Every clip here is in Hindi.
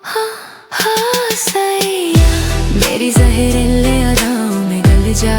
हाँ हाँ सैया मेरी ज़हरीले अदाओं में गल जा,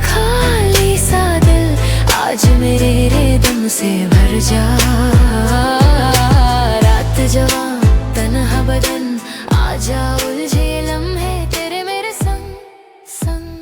खाली सा दिल आज मेरे रिदम से भर जा। रात जवां तन्हा बदन आजा उलझे लम्हे तेरे मेरे संग संग।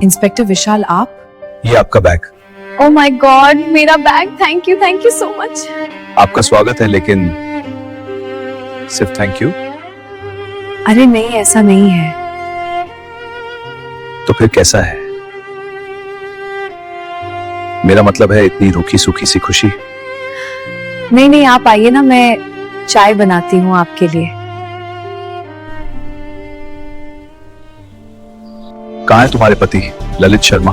इंस्पेक्टर विशाल, आप? ये आपका बैग। ओह माय गॉड, मेरा bag. Thank you so much. आपका स्वागत है, लेकिन सिर्फ थैंक यू? अरे नहीं, ऐसा नहीं है। तो फिर कैसा है? मेरा मतलब है इतनी रूखी सूखी सी खुशी। नहीं, आप आइए ना, मैं चाय बनाती हूँ आपके लिए। कहाँ है तुम्हारे पति ललित शर्मा?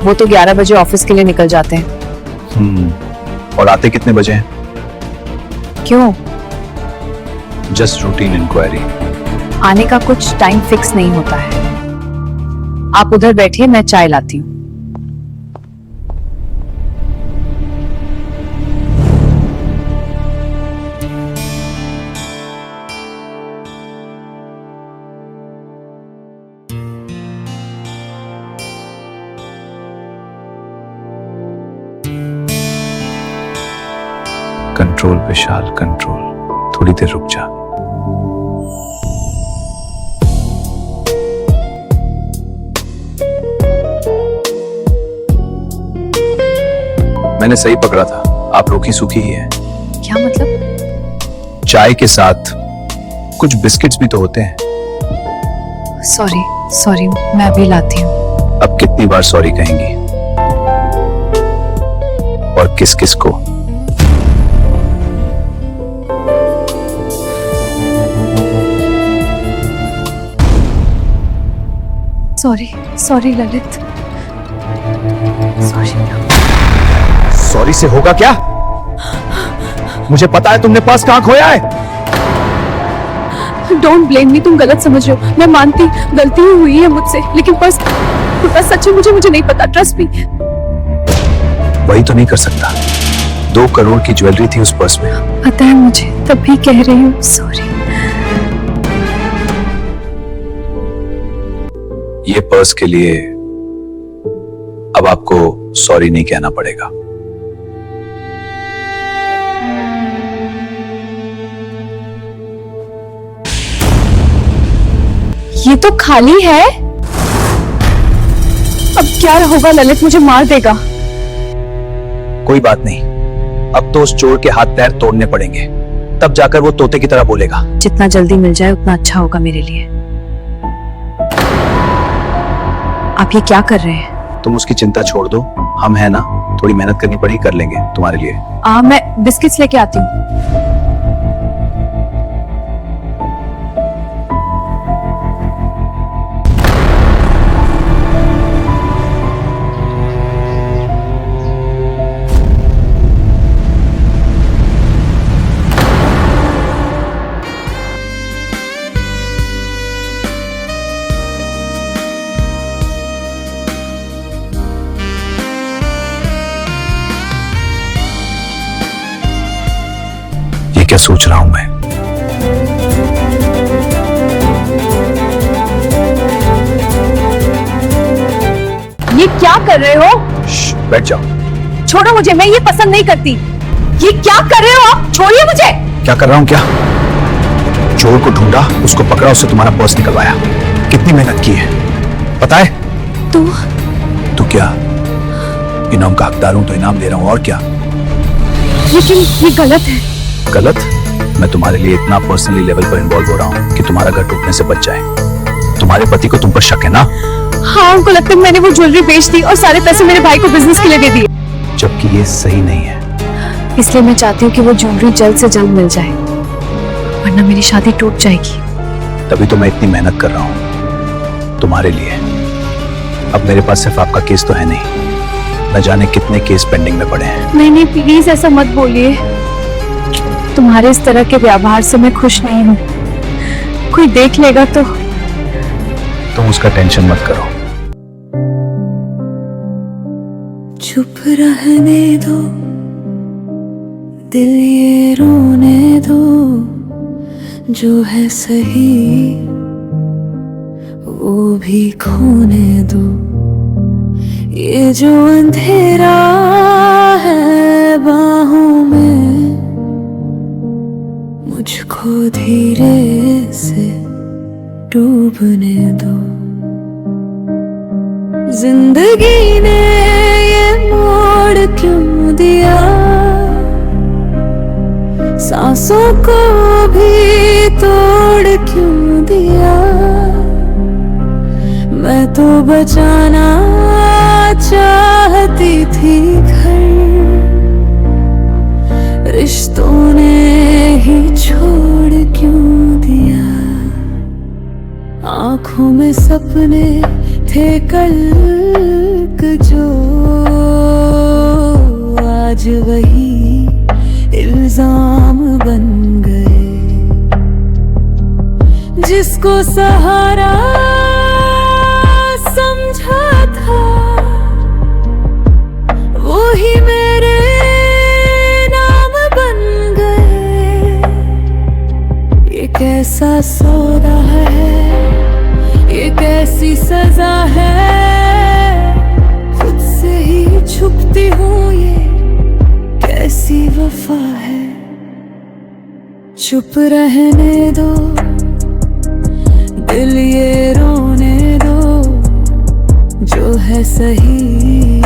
वो तो 11 बजे ऑफिस के लिए निकल जाते हैं। और आते कितने बजे हैं? क्यों? Just routine inquiry. आने का कुछ टाइम फिक्स नहीं होता है। आप उधर बैठिए, मैं चाय लाती हूँ। कंट्रोल विशाल, कंट्रोल। थोड़ी देर रुक जा। मैंने सही पकड़ा था, आप रूखी सूखी ही है। क्या मतलब? चाय के साथ कुछ बिस्किट्स भी तो होते हैं। सॉरी, मैं अभी लाती हूँ। अब कितनी बार सॉरी कहेंगी? और किस किस को? सॉरी ललित। सॉरी से होगा क्या? मुझे पता है तुमने पर्स कहां खोया है। डोंट ब्लेम मी, तुम गलत समझ रहे हो। मैं मानती गलती हुई है मुझसे, लेकिन पर्स सच में मुझे नहीं पता। Trust me. वही तो नहीं कर सकता। 2 करोड़ की ज्वेलरी थी उस पर्स में। पता है मुझे, तब भी कह रही हूँ सॉरी। ये पर्स के लिए अब आपको सॉरी नहीं कहना पड़ेगा। ये तो खाली है। अब क्या होगा? ललित मुझे मार देगा। कोई बात नहीं, अब तो उस चोर के हाथ पैर तोड़ने पड़ेंगे, तब जाकर वो तोते की तरह बोलेगा। जितना जल्दी मिल जाए उतना अच्छा होगा मेरे लिए। आप ये क्या कर रहे हैं? तुम उसकी चिंता छोड़ दो, हम हैं ना। थोड़ी मेहनत करनी पड़ी, कर लेंगे तुम्हारे लिए। मैं बिस्किट्स लेके आती हूँ। क्या सोच रहा हूं मैं? ये क्या कर रहे हो? बैठ जाओ। छोड़ो मुझे, मैं ये पसंद नहीं करती। ये क्या कर रहे हो आप? छोड़िए मुझे। क्या कर रहा हूं? क्या चोर को ढूंढा, उसको पकड़ा, उससे तुम्हारा पर्स निकलवाया। कितनी मेहनत की है पता है? तू क्या इनाम का हकदार हूं तो इनाम दे रहा हूं, और क्या? लेकिन ये गलत है। गलत? मैं तुम्हारे लिए इतना पर्सनली लेवल पर इन्वॉल्व हो रहा हूँ कि तुम्हारा घर टूटने से बच जाए। तुम्हारे पति को तुम पर शक है ना? हाँ, उनको लगता है मैंने वो ज्वेलरी बेच दी और सारे पैसे मेरे भाई को बिजनेस के लिए दे दिए। जबकि ये सही नहीं है। इसलिए मैं चाहती हूँ कि वो ज्वेलरी जल्द से जल्द मिल जाए, वरना मेरी शादी टूट जाएगी। तभी तो मैं इतनी मेहनत कर रहा हूँ तुम्हारे लिए। अब मेरे पास सिर्फ आपका केस तो है नहीं, न जाने कितने केस पेंडिंग में पड़े हैं। नहीं, प्लीज ऐसा मत बोलिए। तुम्हारे इस तरह के व्यवहार से मैं खुश नहीं हूँ। कोई देख लेगा तो। तुम उसका टेंशन मत करो। चुप रहने दो, दिल ये रोने दो, जो है सही वो भी खोने दो। ये जो अंधेरा है बाहों में, मुझको धीरे से डूबने दो। जिंदगी ने ये मोड़ क्यों दिया, सांसों को भी तोड़ क्यों दिया। मैं तो बचाना चाहती थी घर, रिश्तों ने ही छोड़ क्यों दिया। आंखों में सपने थे कल जो, आज वही इल्जाम बन गए। जिसको सहारा समझा था वो ही मेरे नाम बन गए। ये कैसा सौदा है, ये कैसी सजा है, खुद से ही छुपती हूँ, ये कैसी वफा है। चुप रहने दो, दिल ये रोने दो, जो है सही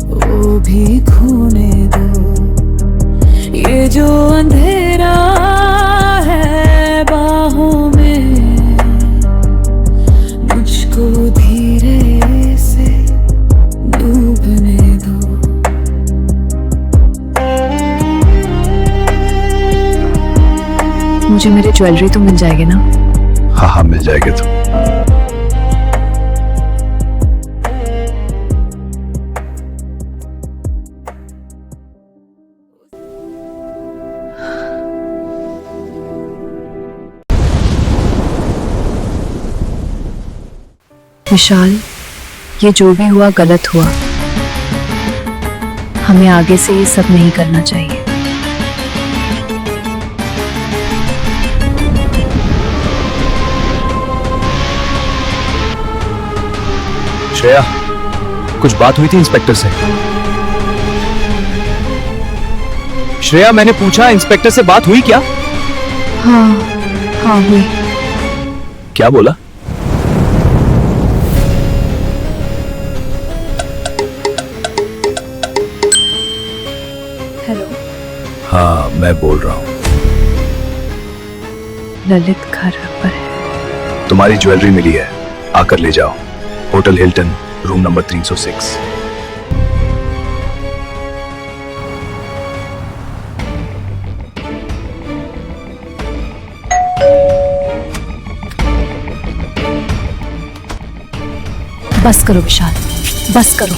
वो भी खोने दो। ये जो अंधेरा है बाहों में, मुझको धीरे से डूबने दो। मुझे मेरी ज्वेलरी तो मिल जाएगी ना? हाँ मिल जाएगी। तो विशाल, ये जो भी हुआ गलत हुआ। हमें आगे से ये सब नहीं करना चाहिए। श्रेया, कुछ बात हुई थी इंस्पेक्टर से? श्रेया, मैंने पूछा इंस्पेक्टर से बात हुई क्या? हाँ हुई। क्या बोला? हेलो। हाँ मैं बोल रहा हूँ। ललित घर पर है। तुम्हारी ज्वेलरी मिली है, आकर ले जाओ। Hotel Hilton, room number 306। बस करो विशाल, बस करो।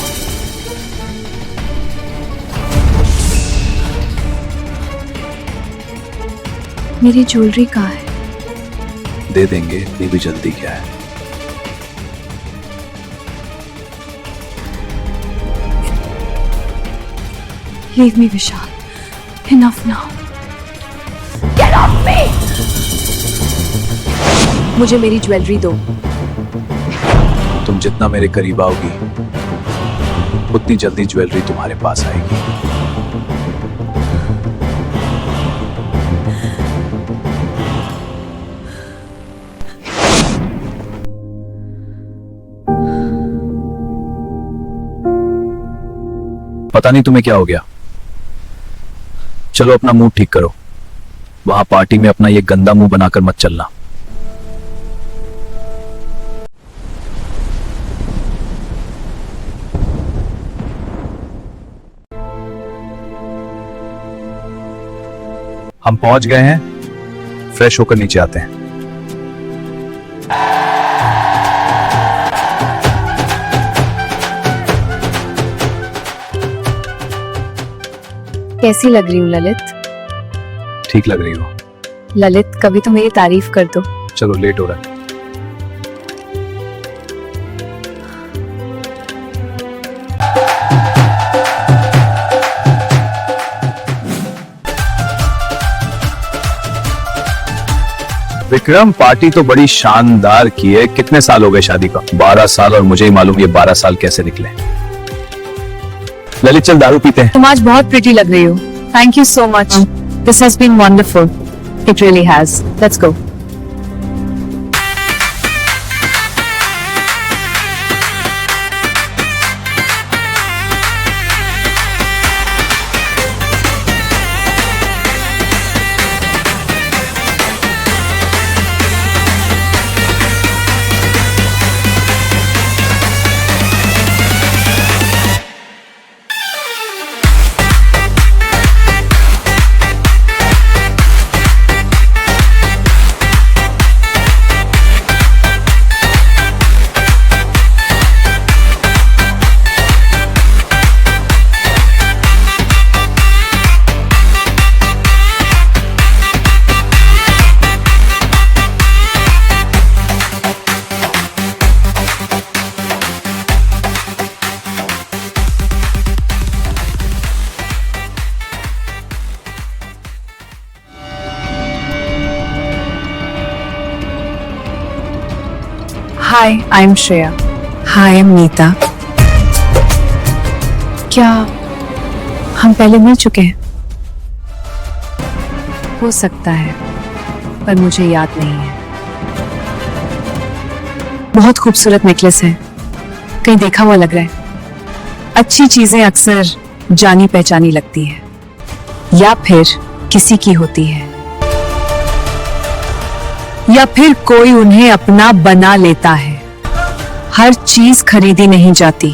मेरी ज्वेलरी कहाँ है? दे देंगे, इतनी भी जल्दी क्या है? Leave me, Vishal. Enough now. Get off me! मुझे मेरी ज्वेलरी दो। तुम जितना मेरे करीब आओगी उतनी जल्दी ज्वेलरी तुम्हारे पास आएगी। पता नहीं तुम्हें क्या हो गया। चलो अपना मुंह ठीक करो, वहां पार्टी में अपना ये गंदा मुंह बनाकर मत चलना। हम पहुंच गए हैं, फ्रेश होकर नीचे आते हैं। कैसी लग रही हूँ ललित? ठीक लग रही हो। ललित कभी तो मेरी तारीफ कर दो। चलो लेट हो रहा है। विक्रम, पार्टी तो बड़ी शानदार की है। कितने साल हो गए शादी का? 12 साल। और मुझे ही मालूम ये 12 साल कैसे निकले। ललित चल दारू पीते हैं। तुम आज बहुत प्रिटी लग रही हो। Thank you so much. This has been wonderful. It really has. Let's go. Hi, I'm Shreya. Hi, I'm Neeta. क्या हम पहले मिल चुके हैं? हो सकता है, पर मुझे याद नहीं है। बहुत खूबसूरत नेकलेस है, कहीं देखा हुआ लग रहा है। अच्छी चीजें अक्सर जानी पहचानी लगती है, या फिर किसी की होती है, या फिर कोई उन्हें अपना बना लेता है। हर चीज खरीदी नहीं जाती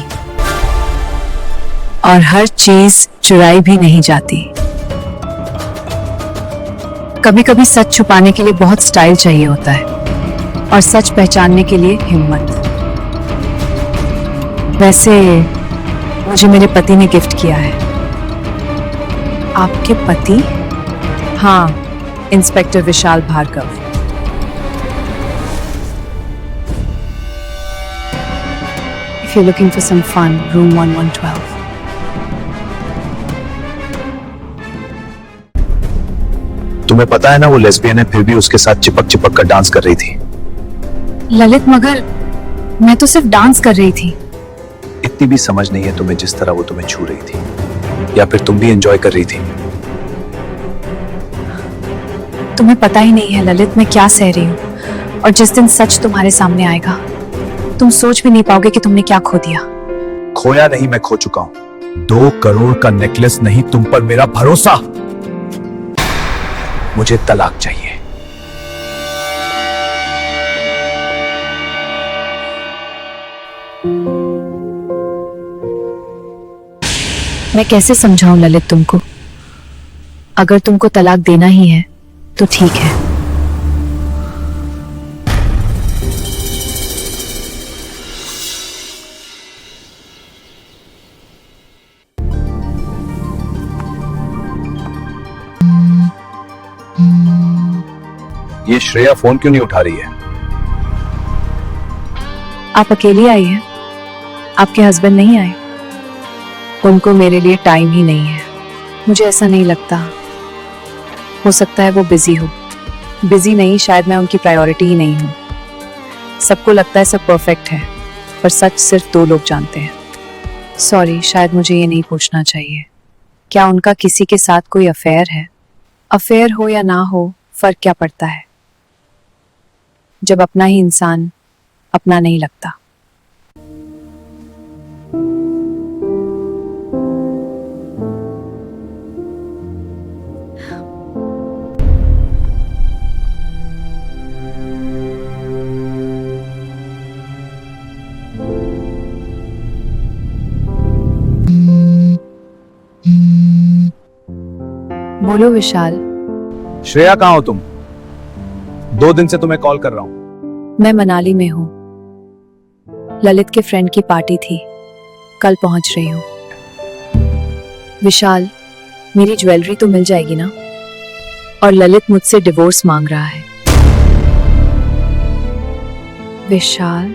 और हर चीज चुराई भी नहीं जाती। कभी कभी सच छुपाने के लिए बहुत स्टाइल चाहिए होता है और सच पहचानने के लिए हिम्मत। वैसे मुझे मेरे पति ने गिफ्ट किया है। आपके पति? हाँ, inspector Vishal Bhargav. If you're looking for some fun, room 1112. तुम्हें पता है ना वो लेस्बियन है, फिर भी उसके साथ चिपक चिपक कर डांस कर रही थी। ललित, मगर मैं तो सिर्फ डांस कर रही थी। इतनी भी समझ नहीं है तुम्हें जिस तरह वो तुम्हें छू रही थी, या फिर तुम भी एंजॉय कर रही थी? तुम्हें पता ही नहीं है ललित, मैं क्या सह रही हूँ। और जिस दिन सच तुम्हारे सामने आएगा, तुम सोच भी नहीं पाओगे कि तुमने क्या खो दिया। खोया नहीं, मैं खो चुका हूं। 2 करोड़ का नेकलेस नहीं, तुम पर मेरा भरोसा। मुझे तलाक चाहिए। मैं कैसे समझाऊं ललित तुमको? अगर तुमको तलाक देना ही है तो ठीक है। ये श्रेया फोन क्यों नहीं उठा रही है? आप अकेली आई हैं? आपके हस्बैंड नहीं आए? उनको मेरे लिए टाइम ही नहीं है। मुझे ऐसा नहीं लगता। हो सकता है वो बिजी हो। बिजी नहीं, शायद मैं उनकी प्रायोरिटी ही नहीं हूँ। सबको लगता है सब परफेक्ट है, पर सच सिर्फ 2 लोग जानते हैं। सॉरी, शायद मुझे ये नहीं पूछना चाहिए। क्या उनका किसी के साथ कोई अफेयर है? अफेयर हो या ना हो, फर्क क्या पड़ता है जब अपना ही इंसान अपना नहीं लगता। बोलो विशाल। श्रेया कहाँ हो तुम? 2 दिन से तुम्हें कॉल कर रहा हूँ। मैं मनाली में हूँ। ललित के फ्रेंड की पार्टी थी, कल पहुंच रही हूँ। विशाल, मेरी ज्वेलरी तो मिल जाएगी ना? और ललित मुझसे डिवोर्स मांग रहा है। Vishal,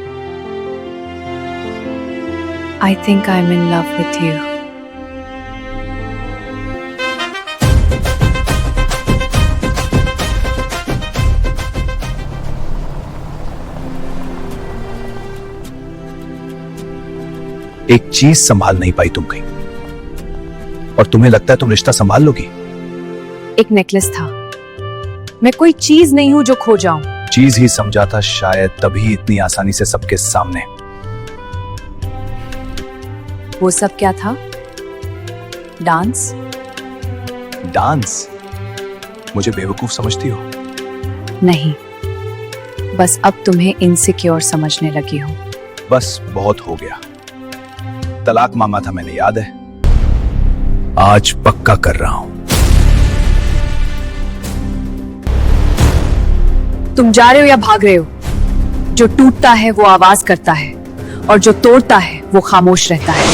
I think I am in love with you. एक चीज संभाल नहीं पाई तुम कहीं, और तुम्हें लगता है तुम रिश्ता संभाल लोगी? एक नेकलेस था। मैं कोई चीज नहीं हूं जो खो जाऊं। चीज ही समझा था शायद, तभी इतनी आसानी से सबके सामने। वो सब क्या था? डांस? डांस? मुझे बेवकूफ समझती हो? नहीं, बस अब तुम्हें इनसिक्योर समझने लगी हूं। बस बहुत हो गया। तलाक मांगा था मैंने, याद है? आज पक्का कर रहा हूं। तुम जा रहे हो या भाग रहे हो? जो टूटता है वो आवाज करता है, और जो तोड़ता है वो खामोश रहता है।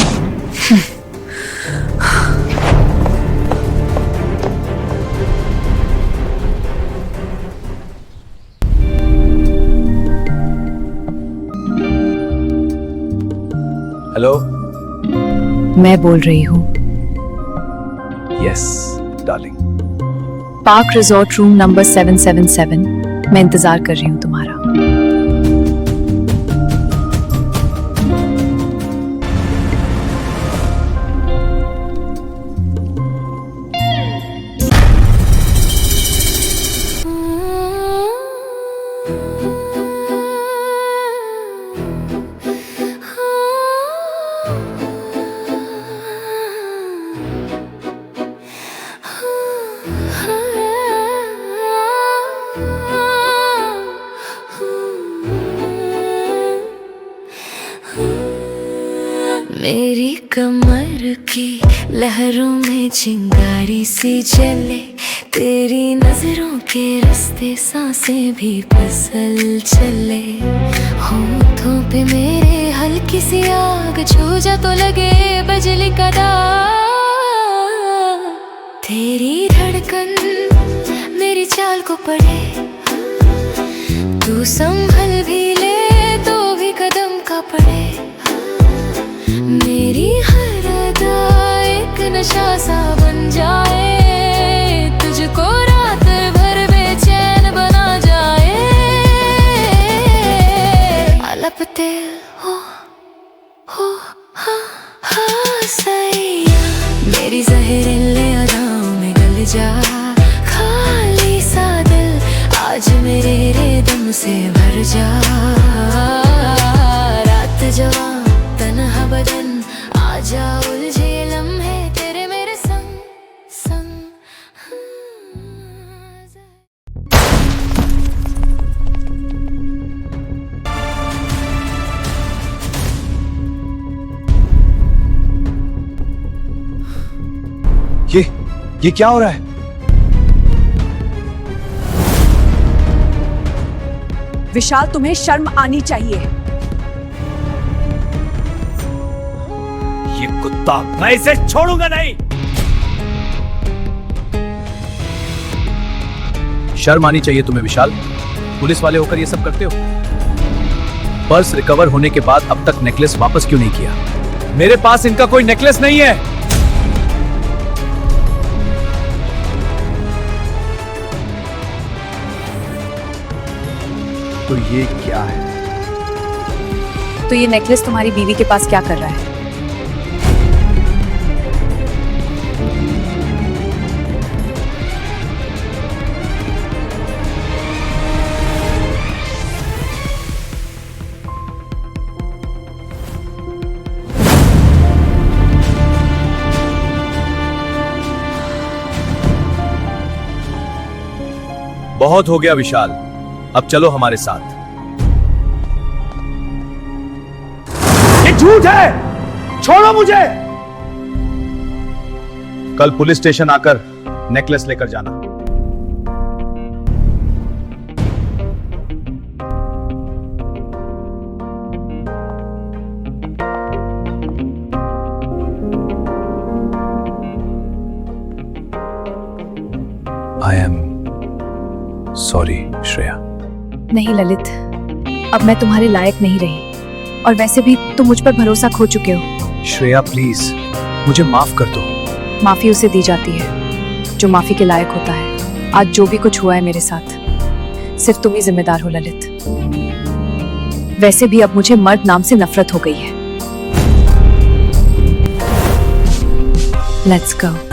हेलो? मैं बोल रही हूँ। Yes darling. Park resort room number 777। मैं इंतजार कर रही हूँ तुम्हारा। मेरी कमर की लहरों में चिंगारी सी जले, तेरी नजरों के रास्ते सांसें भी फिसल चले। होठों पे मेरे हल्की सी आग, छू जा तो लगे बिजली का दाग। तेरी धड़कन मेरी चाल को पढ़े, तू संभल भी ले तो भी कदम का पड़े। मेरी हर अदा एक नशा सा बन जाए, तुझको रात भर बेचैन बना जाए। अलपते हो हा सैया, मेरी जहरीले अदाओं में गल जा। खाली सा दिल आज मेरे दम से भर जा। रात जवां तन्हा बदन, आजा उलझे लम्हे तेरे मेरे संग संग। ये क्या हो रहा है? विशाल, तुम्हें शर्म आनी चाहिए। ये कुत्ता, मैं इसे छोड़ूंगा नहीं। शर्म आनी चाहिए तुम्हें विशाल। पुलिस वाले होकर ये सब करते हो? पर्स रिकवर होने के बाद अब तक नेकलेस वापस क्यों नहीं किया? मेरे पास इनका कोई नेकलेस नहीं है। तो ये क्या है? तो ये नेकलेस तुम्हारी बीवी के पास क्या कर रहा है? बहुत हो गया विशाल, अब चलो हमारे साथ। ये झूठ है, छोड़ो मुझे। कल पुलिस स्टेशन आकर नेकलेस लेकर जाना। I am sorry Shreya. नहीं ललित, अब मैं तुम्हारे लायक नहीं रही, और वैसे भी तुम मुझ पर भरोसा खो चुके हो। श्रेया प्लीज मुझे माफ कर दो। माफी उसे दी जाती है जो माफी के लायक होता है। आज जो भी कुछ हुआ है मेरे साथ, सिर्फ तुम ही जिम्मेदार हो ललित। वैसे भी अब मुझे मर्द नाम से नफरत हो गई है। Let's go.